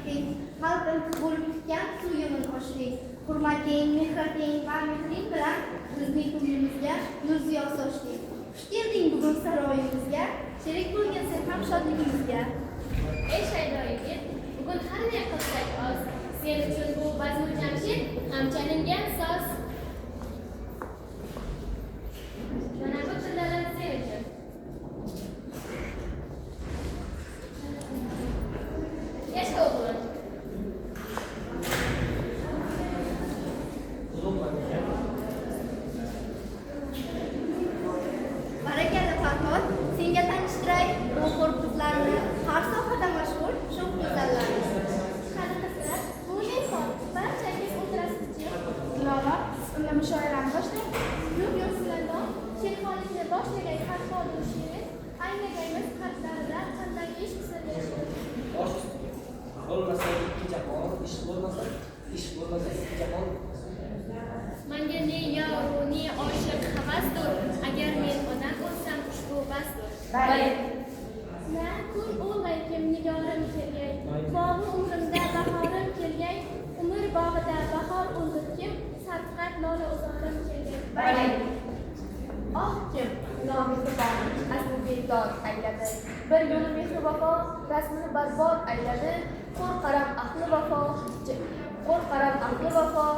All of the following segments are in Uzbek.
teng, qalbim bo'lib tutgan suyumin oshling. Hurmating, mehrating va mehring bilan bizning ko'nglimizga nur ziyo sochding. Xush kelding bugun saroyimizga, sherik bo'lgan sen ham shodligimizga. Ey shaydo yigit, bugun har ne qilsak oz, sen uchun bu bazmu jamshid ham chalingan soz. Mana bu tillalar sen uchun. Yasha o'g'lim. Barakalla Farhod, senga tanishtiray bu qo'rqizlarni, har sohada mashhur shu go'zallarni. Qani qizlar, bu ne hol? Barchangiz o'tirasizchi? Ilola, unda mushoirani boshlang. Yo'q, sizlardan sherxonlikni boshlagan har holda she'r, aynagaymiz qalblarida qanday ishq sirli yashir. Bosh ustiga. Bo'lmasa ikki jahon, ish bo'lmasa ikki jahon. Menga ne yoru, ne oshiq havasdir, agar men odam bo'lsam ushbu basdir. Na kun o'g'laykim nigorim kelgay, bog'i umrimda bahorim kelgay, umr bog'ida bahor o'ldirkim, sarfqat lola uzorim kelgay. Oh kim nomizni bog'ni asli bedor ayladi, bir yo'li mehri vafo rasmini barbod ayladi. Qo'r qaram ahli vafo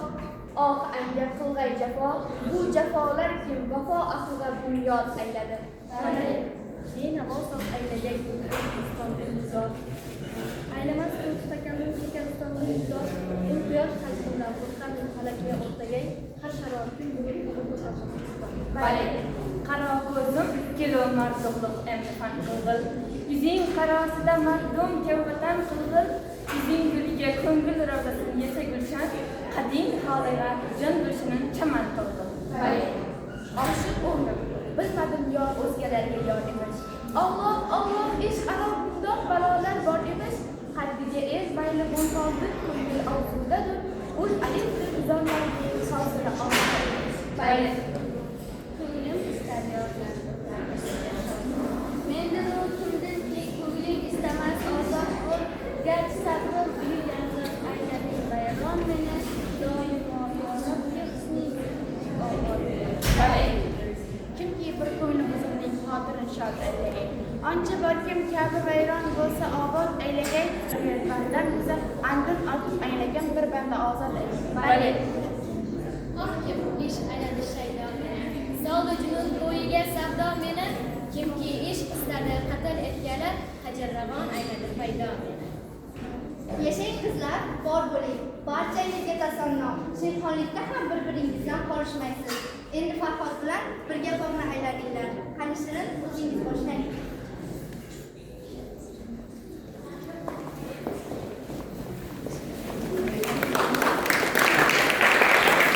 oh anga qilg'ay jafo, bu jafolar kim vafo ahliga bunyod ayladi. Navosof aylagay O'zbekiston aylamas takammun Checheniston uzor u quyosh qalbimda qo'rqan falakiga o'rtagay har sharoitim bugun Qaro ko'zim kelo mardumliq emtifan qilg'il, yuzing qarosida mardum kavvatan qilg'il, yuzing guliga ko'ngil ravdasin yesa gulshan, qadim holiga jon dushinin chaman qilg'il. Oshiq o'g'lim, bilmadim yor o'zgalarga yor emish. Alloh, ish aro bundoq balolar bor emish. Qaddiga mayli bo'lqoldi, ko'ngil orzudadir. O'z alifdir zonlarga hozira olmaydi. ko'nglim istar menda kimdir ko'ngling istamas ozod bo'l, garchi sabrim uylandim aylading bayron meni doimo yorib husning Kimki bir ko'ngli buzimning xotirin shod aylagay. Ancha borkim kabi vayron bo'lsa obod aylagay. Bandan biza andin ortiq aylagan bir banda ozod aylagay. Oh kim ish ayladi shaydo meni, sog'u junun bo'yiga savdo meni, kimki ish istadi qatl etgani, hajrravon ayladi paydo meni. Yashang qizlar, bor bo'ling. Barchangizga tasanno. Sherxonlikda ham bir-biringizdan qolishmaysiz. Endi Farhod bilan birga borma ayladinglar.